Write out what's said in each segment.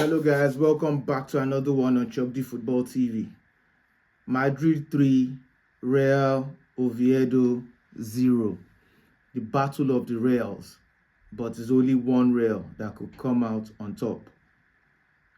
Hello guys, welcome back to another one on Chogdi Football TV. Madrid 3, Real Oviedo 0. The battle of the Reals, but there's only one Real that could come out on top.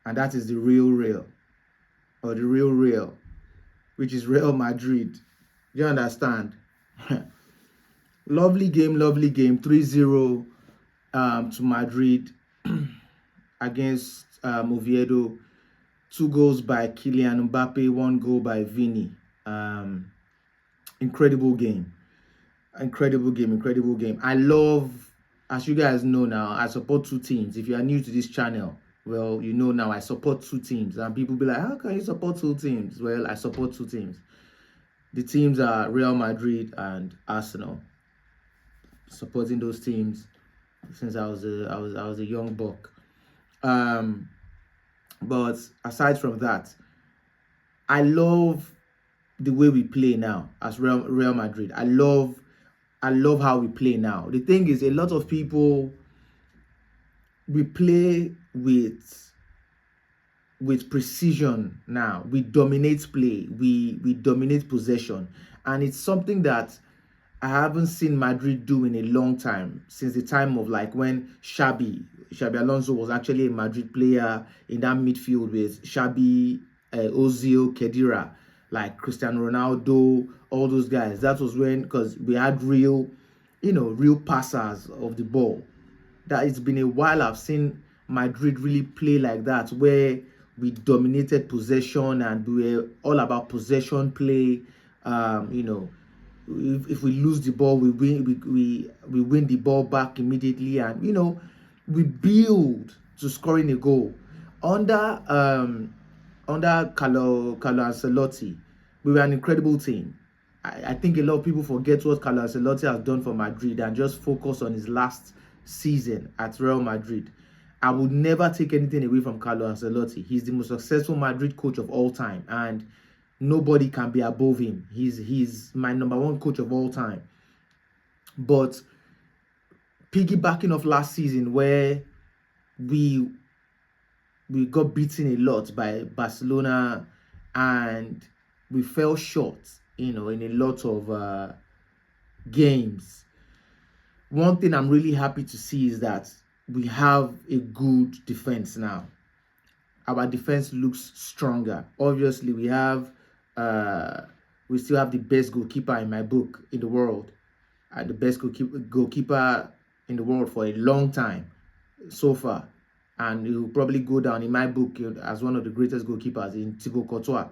And that is the real Real, or the real Real, which is Real Madrid. You understand? Lovely game, 3-0 to Madrid against Oviedo. 2 goals by Kylian Mbappé, 1 goal by Vini. Incredible game. I love, as you guys know now, I support 2 teams. If you are new to this channel, well, you know now I support 2 teams. And people be like, how can you support 2 teams? Well, I support 2 teams. The teams are Real Madrid and Arsenal. Supporting those teams since I was a young buck. But aside from that, I love the way we play now as Real Madrid. I love how we play now. The thing is, a lot of people, we play with precision now. We dominate play. We dominate possession, and it's something that I haven't seen Madrid do in a long time, since the time of like when Xabi Alonso was actually a Madrid player in that midfield with Xabi, Ozil, Khedira, like Cristiano Ronaldo, all those guys. That was when, because we had real passers of the ball. That it's been a while I've seen Madrid really play like that, where we dominated possession and we were all about possession play. If we lose the ball, we win the ball back immediately, and we build to scoring a goal. Under Carlo Ancelotti, we were an incredible team. I think a lot of people forget what Carlo Ancelotti has done for Madrid and just focus on his last season at Real Madrid. I would never take anything away from Carlo Ancelotti. He's the most successful Madrid coach of all time, and nobody can be above him. He's my #1 coach of all time. But piggybacking off last season, where we got beaten a lot by Barcelona and we fell short, in a lot of games. One thing I'm really happy to see is that we have a good defense now. Our defense looks stronger. Obviously, we still have the best goalkeeper in my book in the world, the best goalkeeper in the world for a long time so far, and he will probably go down in my book as one of the greatest goalkeepers in Thibaut Courtois,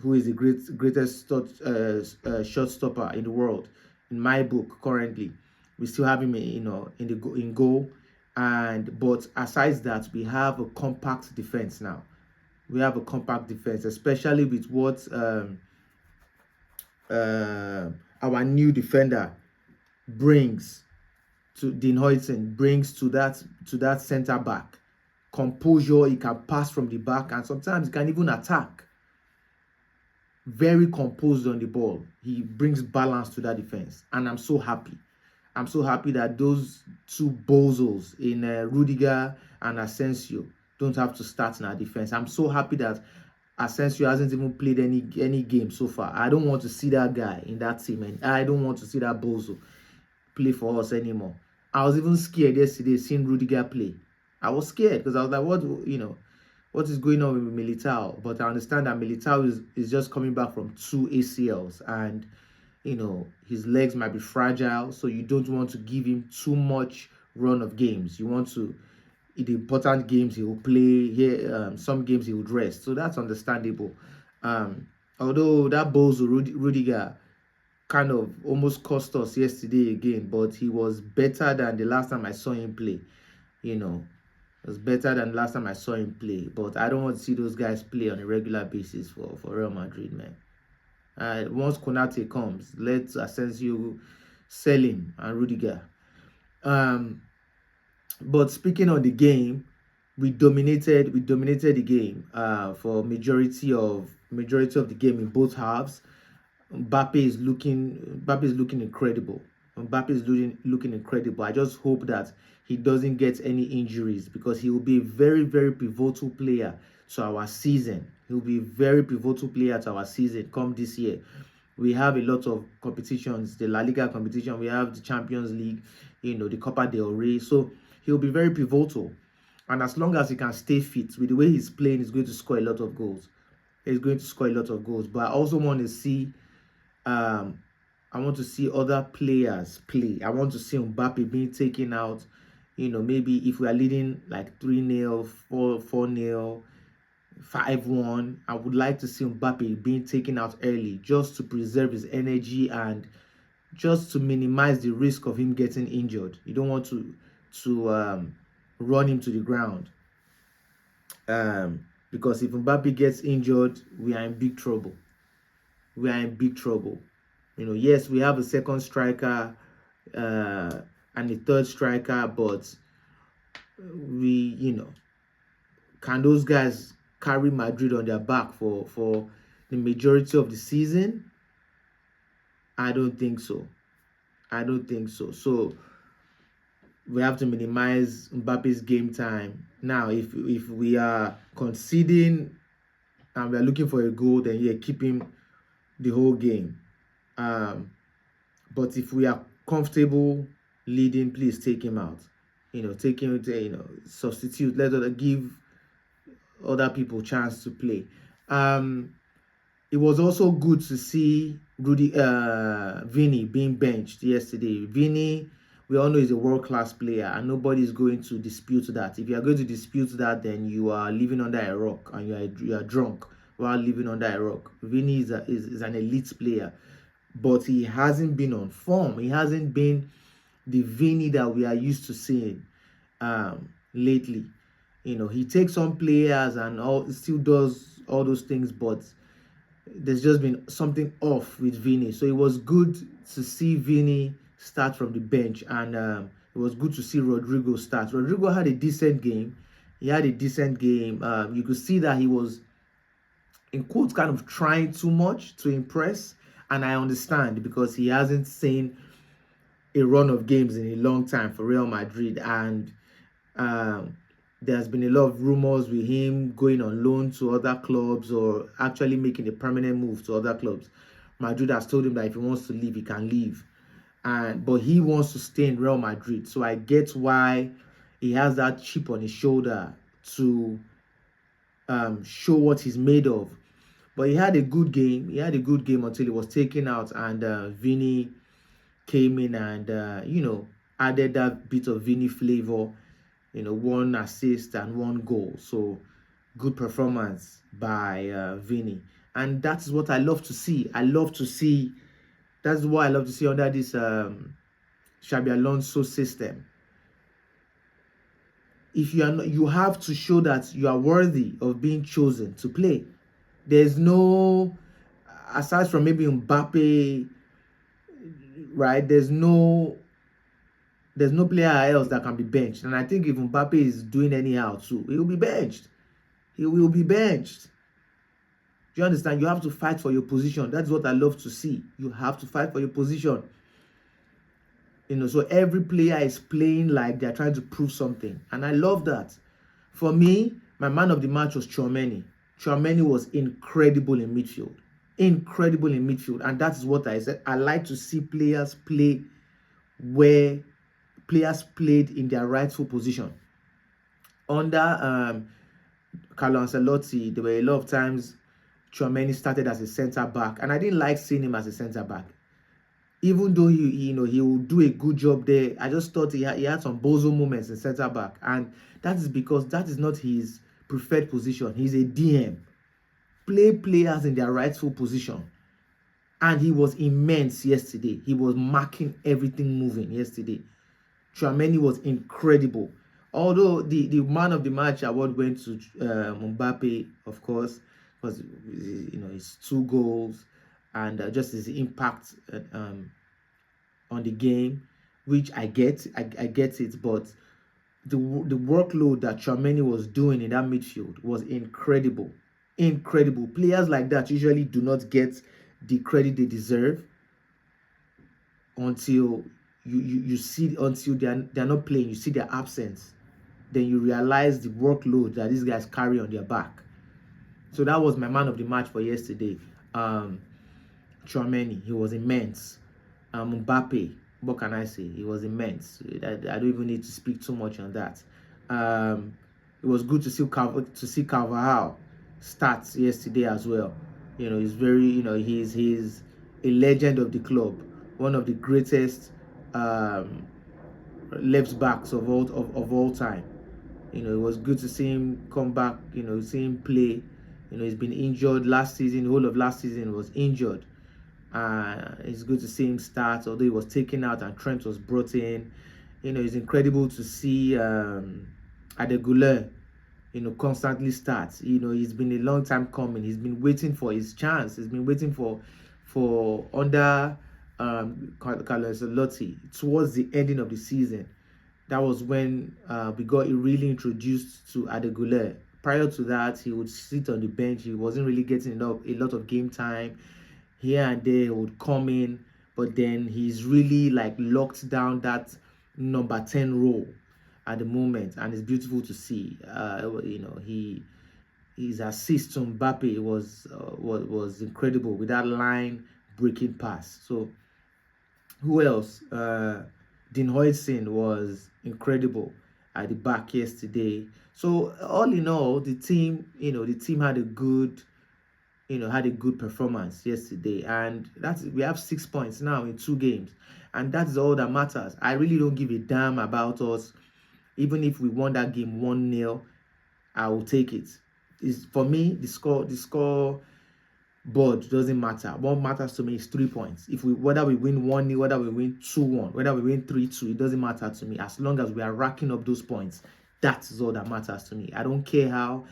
who is the greatest shot stopper in the world. In my book, currently, we still have him, in goal. But aside that, we have a compact defense now. We have a compact defense, especially with what our new defender brings to Dean Huyton, brings to that center back. Composure, he can pass from the back, and sometimes he can even attack. Very composed on the ball. He brings balance to that defense, and I'm so happy. I'm so happy that those 2 bozos in Rudiger and Asensio don't have to start in our defense. I'm so happy that Asensio hasn't even played any game so far. I don't want to see that guy in that team, and I don't want to see that bozo play for us anymore. I was even scared yesterday seeing Rudiger play. I was scared because I was like, what is going on with Militao? But I understand that Militao is just coming back from 2 ACLs, and his legs might be fragile, so you don't want to give him too much run of games. You want to, in the important games he will play here, some games he would rest, so that's understandable. Although that bozo Rudiger kind of almost cost us yesterday again, but he was better than the last time I saw him play. It was better than last time I saw him play. But I don't want to see those guys play on a regular basis for Real Madrid, man. Once Konate comes, let Asensio sell him and Rudiger. But speaking on the game, we dominated the game for majority of the game in both halves. Mbappé is looking incredible. Mbappe is looking incredible. I just hope that he doesn't get any injuries, because he will be a very, very pivotal player to our season. He will be a very pivotal player to our season come this year. We have a lot of competitions, the La Liga competition, we have the Champions League, the Copa del Rey. So he'll be very pivotal. And as long as he can stay fit, with the way he's playing, he's going to score a lot of goals. He's going to score a lot of goals. But I also want to see I want to see other players play. I want to see Mbappe being taken out. Maybe if we are leading like 3-0, 4-0, 5-1, I would like to see Mbappe being taken out early, just to preserve his energy and just to minimize the risk of him getting injured. You don't want to run him to the ground. Because if Mbappe gets injured, we are in big trouble. We are in big trouble. Yes, we have a second striker and a third striker, but can those guys carry Madrid on their back for the majority of the season? I don't think so. I don't think so. So we have to minimize Mbappe's game time. Now, if we are conceding and we are looking for a goal, then keep him the whole game. But if we are comfortable leading, please take him out. Take him to, substitute. Give other people chance to play. It was also good to see Vini being benched yesterday. Vini, we all know, is a world-class player, and nobody is going to dispute that. If you are going to dispute that, then you are living under a rock, and you are drunk while living under a rock. Vini is an elite player, but he hasn't been on form. He hasn't been the Vini that we are used to seeing lately. He takes on players and still does all those things, but there's just been something off with Vini. So it was good to see Vini start from the bench, and it was good to see Rodrigo start. Rodrigo had a decent game. He had a decent game. You could see that he was, in quotes, kind of trying too much to impress, and I understand, because he hasn't seen a run of games in a long time for Real Madrid, and there's been a lot of rumors with him going on loan to other clubs, or actually making a permanent move to other clubs. Madrid has told him that if he wants to leave, he can leave, but he wants to stay in Real Madrid. So I get why he has that chip on his shoulder to show what he's made of. But he had a good game. He had a good game until he was taken out, and Vini came in and added that bit of Vini flavor. 1 assist and 1 goal. So good performance by Vini, and that's what I love to see. That's what I love to see under this Xabi Alonso system. If you are not, you have to show that you are worthy of being chosen to play. There's no, aside from maybe Mbappe, right? There's no player else that can be benched. And I think if Mbappe is doing anyhow too, he will be benched. He will be benched. Do you understand? You have to fight for your position. That's what I love to see. You have to fight for your position. So every player is playing like they're trying to prove something. And I love that. For me, my man of the match was Tchouaméni. Tchouaméni was incredible in midfield. Incredible in midfield. And that is what I said. I like to see players play where players played in their rightful position. Under Carlo Ancelotti, there were a lot of times Tchouaméni started as a centre-back, and I didn't like seeing him as a centre-back. Even though he will do a good job there, I just thought he had some bozo moments in centre-back, and that is because that is not his preferred position. He's a DM. Play players in their rightful position. And he was immense yesterday. He was marking everything moving yesterday. Tchouaméni was incredible. Although the man of the match award went to Mbappe, of course, because his 2 goals and just his impact on the game, which I get it, but the workload that Tchouaméni was doing in that midfield was incredible. Incredible. Players like that usually do not get the credit they deserve until you see until they're not playing, you see their absence, then you realize the workload that these guys carry on their back. So that was my man of the match for yesterday. Tchouaméni, he was immense. Mbappé, what can I say? He was immense. I don't even need to speak too much on that. It was good to see Carvajal start yesterday as well. You know, he's very, he's a legend of the club, one of the greatest left backs of all time. You know, it was good to see him come back. You know, see him play. You know, he's been injured last season. The whole of last season was injured. It's good to see him start, although he was taken out and Trent was brought in. You know, it's incredible to see Adegola, you know, constantly start. You know, he's been a long time coming. He's been waiting for his chance. He's been waiting for under Carlos Ancelotti towards the ending of the season. That was when we got really introduced to Adegola. Prior to that, he would sit on the bench. He wasn't really getting a lot of game time. Here and there, he would come in, but then he's really like locked down that number 10 role at the moment, and it's beautiful to see. You know, his assist to Mbappé was incredible with that line breaking pass. So who else? Dean Huijsen was incredible at the back yesterday. So all in all, the team had a good performance yesterday, and we have 6 points now in 2 games, and that's all that matters. I really don't give a damn about us. Even if we won that game 1-0, I will take it. For me, the score board doesn't matter. What matters to me is 3 points. Whether we win 1-0, whether we win 2-1, whether we win 3-2, it doesn't matter to me. As long as we are racking up those points, that is all that matters to me. I don't care how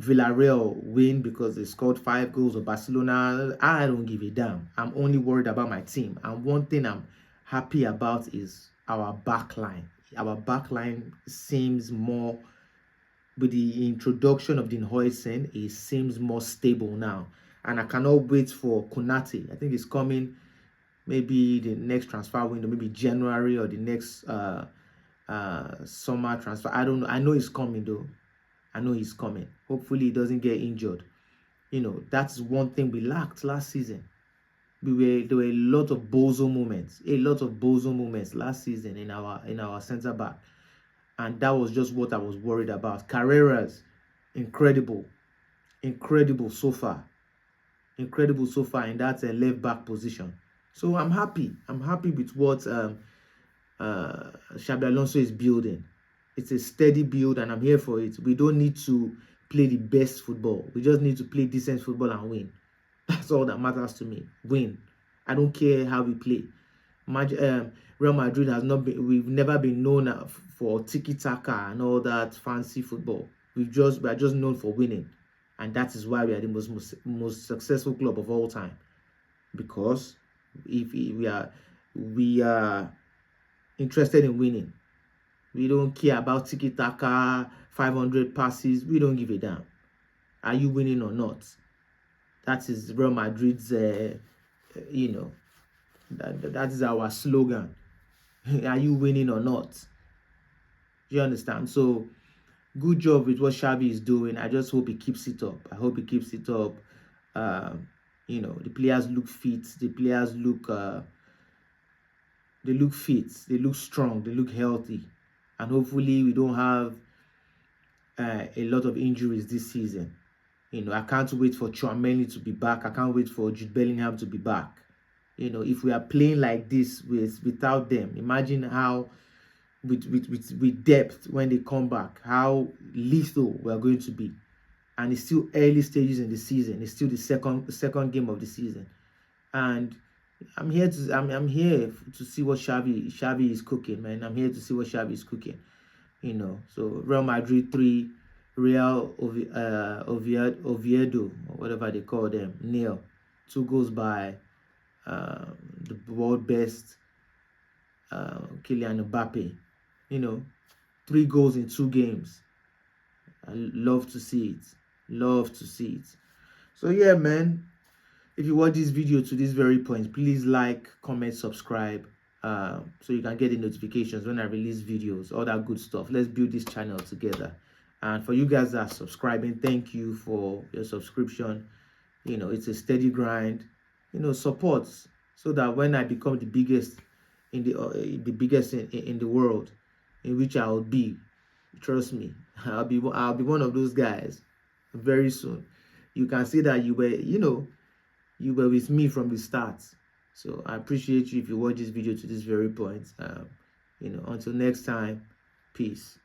Villarreal win because they scored 5 goals, or Barcelona. I don't give a damn. I'm only worried about my team. And one thing I'm happy about is our backline. Our backline seems more, with the introduction of Dean Huijsen, it seems more stable now. And I cannot wait for Konate. I think it's coming maybe the next transfer window, maybe January or the next summer transfer. I don't know. I know he's coming though. I know he's coming. Hopefully he doesn't get injured. You know, that's one thing we lacked last season. There were a lot of bozo moments last season in our center back, and that was just what I was worried about. Carreras, incredible so far in that left back position. So I'm happy with what Xabi Alonso is building. It's a steady build, and I'm here for it. We don't need to play the best football. We just need to play decent football and win. That's all that matters to me. Win. I don't care how we play. Real Madrid has not been. We've never been known for tiki-taka and all that fancy football. We are just known for winning, and that is why we are the most successful club of all time. Because if we are interested in winning. We don't care about tiki-taka, 500 passes. We don't give a damn. Are you winning or not? That is Real Madrid's, that is our slogan. Are you winning or not? Do you understand? So, good job with what Xabi is doing. I just hope he keeps it up. The players look fit. The players look, they look fit. They look strong. They look healthy. And hopefully we don't have a lot of injuries this season. You know, I can't wait for Tchouaméni to be back. I can't wait for Jude Bellingham to be back. You know, if we are playing like this without them, imagine how with depth when they come back, how lethal we are going to be. And it's still early stages in the season. It's still the second game of the season, and I'm here to see what Xabi is cooking, man. I'm here to see what Xabi is cooking. You know, so Real Madrid 3, Real Oviedo, or whatever they call them, 0. 2 goals by the world best Kylian Mbappé. You know, 3 goals in 2 games. I love to see it. So yeah, man. If you watch this video to this very point, please like, comment, subscribe. so you can get the notifications when I release videos, all that good stuff. Let's build this channel together. And for you guys that are subscribing, thank you for your subscription. It's a steady grind. Support, so that when I become the biggest in the world, in which I will be, trust me, I'll be one of those guys very soon. You can see that you were with me from the start. So I appreciate you if you watch this video to this very point. Until next time, peace.